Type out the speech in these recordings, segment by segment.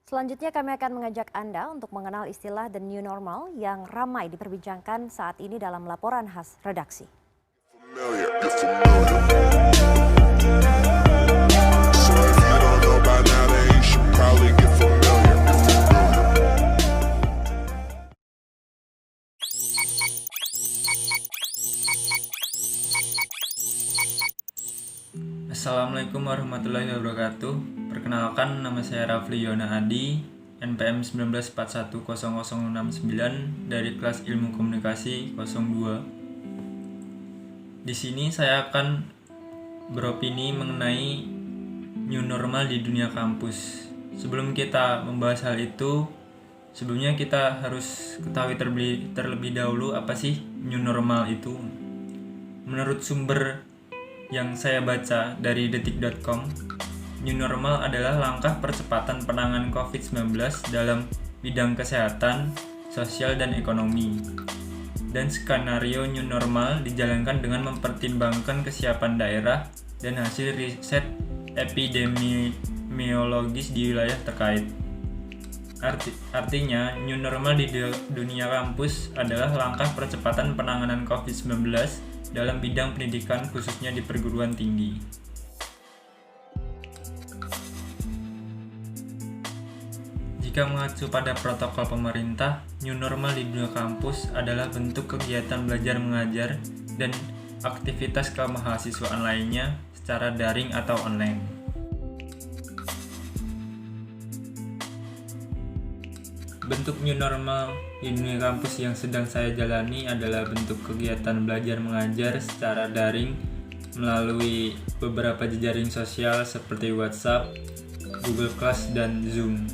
Selanjutnya kami akan mengajak Anda untuk mengenal istilah the new normal yang ramai diperbincangkan saat ini dalam laporan khas redaksi. Assalamualaikum warahmatullahi wabarakatuh. Perkenalkan, nama saya Rafli Yona Adi, NPM 19410069 dari kelas Ilmu Komunikasi 02. Di sini saya akan beropini mengenai new normal di dunia kampus. Sebelum kita membahas hal itu, sebelumnya kita harus ketahui terlebih dahulu apa sih new normal itu. Menurut sumber yang saya baca dari detik.com, new normal adalah langkah percepatan penanganan COVID-19 dalam bidang kesehatan, sosial, dan ekonomi. Dan skenario new normal dijalankan dengan mempertimbangkan kesiapan daerah dan hasil riset epidemiologis di wilayah terkait. Artinya, new normal di dunia kampus adalah langkah percepatan penanganan COVID-19 dalam bidang pendidikan khususnya di perguruan tinggi. Jika mengacu pada protokol pemerintah, new normal di dunia kampus adalah bentuk kegiatan belajar mengajar dan aktivitas kemahasiswaan lainnya secara daring atau online. Bentuk new normal di dunia kampus yang sedang saya jalani adalah bentuk kegiatan belajar mengajar secara daring melalui beberapa jejaring sosial seperti WhatsApp, Google Class, dan Zoom.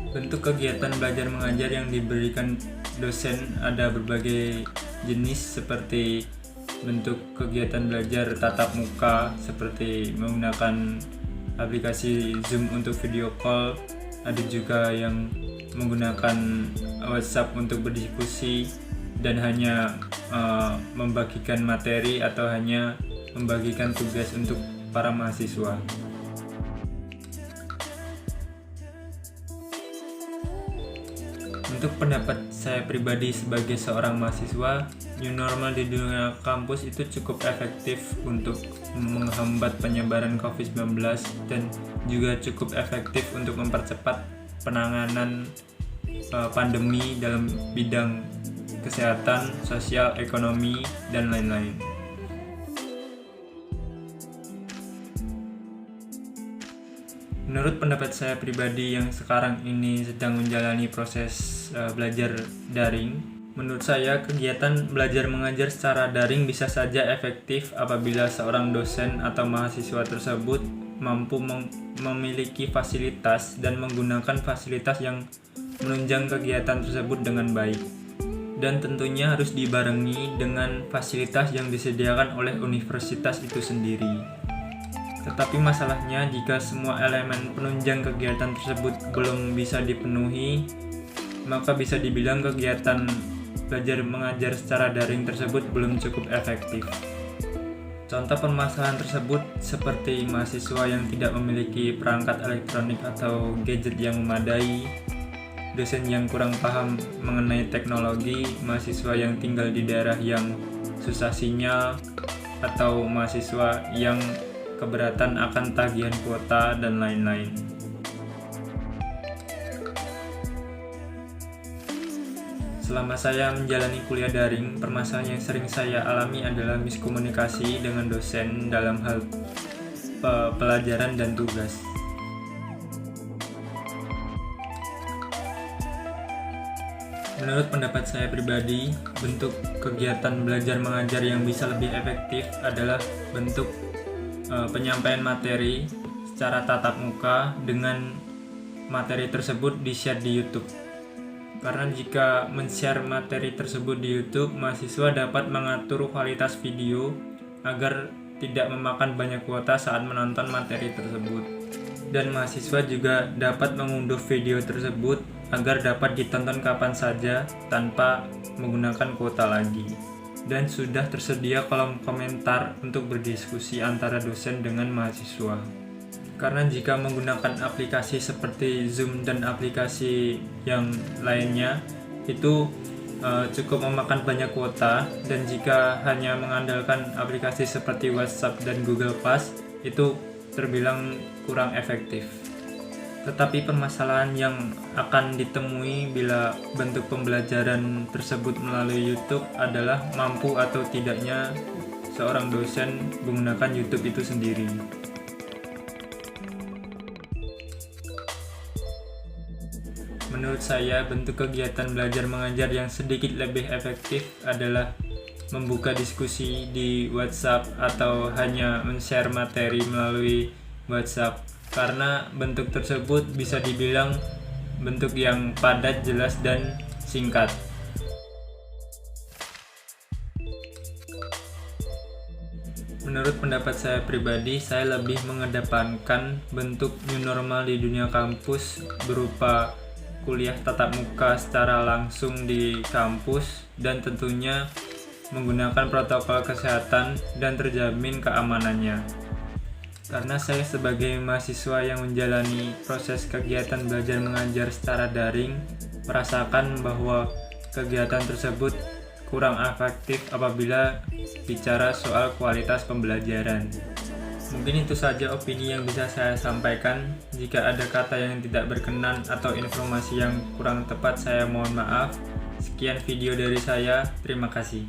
Bentuk kegiatan belajar mengajar yang diberikan dosen ada berbagai jenis, seperti bentuk kegiatan belajar tatap muka seperti menggunakan aplikasi Zoom untuk video call, ada juga yang menggunakan WhatsApp untuk berdiskusi dan hanya membagikan materi atau hanya membagikan tugas untuk para mahasiswa. Untuk pendapat saya pribadi sebagai seorang mahasiswa, new normal di dunia kampus itu cukup efektif untuk menghambat penyebaran COVID-19 dan juga cukup efektif untuk mempercepat penanganan pandemi dalam bidang kesehatan, sosial, ekonomi, dan lain-lain. Menurut pendapat saya pribadi yang sekarang ini sedang menjalani proses belajar daring, menurut saya kegiatan belajar mengajar secara daring bisa saja efektif apabila seorang dosen atau mahasiswa tersebut mampu memiliki fasilitas dan menggunakan fasilitas yang menunjang kegiatan tersebut dengan baik. Dan tentunya harus dibarengi dengan fasilitas yang disediakan oleh universitas itu sendiri. Tetapi masalahnya, jika semua elemen penunjang kegiatan tersebut belum bisa dipenuhi, maka bisa dibilang kegiatan belajar mengajar secara daring tersebut belum cukup efektif. Contoh permasalahan tersebut seperti mahasiswa yang tidak memiliki perangkat elektronik atau gadget yang memadai, dosen yang kurang paham mengenai teknologi, mahasiswa yang tinggal di daerah yang susah sinyal, atau mahasiswa yang keberatan akan tagihan kuota, dan lain-lain. Selama saya menjalani kuliah daring, permasalahan yang sering saya alami adalah miskomunikasi dengan dosen dalam hal pelajaran dan tugas. Menurut pendapat saya pribadi, bentuk kegiatan belajar mengajar yang bisa lebih efektif adalah bentuk penyampaian materi secara tatap muka dengan materi tersebut di-share di YouTube. Karena jika men-share materi tersebut di YouTube, mahasiswa dapat mengatur kualitas video agar tidak memakan banyak kuota saat menonton materi tersebut. Dan mahasiswa juga dapat mengunduh video tersebut agar dapat ditonton kapan saja tanpa menggunakan kuota lagi. dan sudah tersedia kolom komentar untuk berdiskusi antara dosen dengan mahasiswa. Karena jika menggunakan aplikasi seperti Zoom dan aplikasi yang lainnya, itu cukup memakan banyak kuota, dan jika hanya mengandalkan aplikasi seperti WhatsApp dan Google Class, itu terbilang kurang efektif. Tetapi permasalahan yang akan ditemui bila bentuk pembelajaran tersebut melalui YouTube adalah mampu atau tidaknya seorang dosen menggunakan YouTube itu sendiri. Menurut saya, bentuk kegiatan belajar mengajar yang sedikit lebih efektif adalah membuka diskusi di WhatsApp atau hanya men-share materi melalui WhatsApp, karena bentuk tersebut bisa dibilang bentuk yang padat, jelas, dan singkat. Menurut pendapat saya pribadi, saya lebih mengedepankan bentuk new normal di dunia kampus berupa kuliah tatap muka secara langsung di kampus, dan tentunya menggunakan protokol kesehatan dan terjamin keamanannya. Karena saya sebagai mahasiswa yang menjalani proses kegiatan belajar mengajar secara daring, merasakan bahwa kegiatan tersebut kurang efektif apabila bicara soal kualitas pembelajaran. Mungkin itu saja opini yang bisa saya sampaikan. Jika ada kata yang tidak berkenan atau informasi yang kurang tepat, saya mohon maaf. Sekian video dari saya, terima kasih.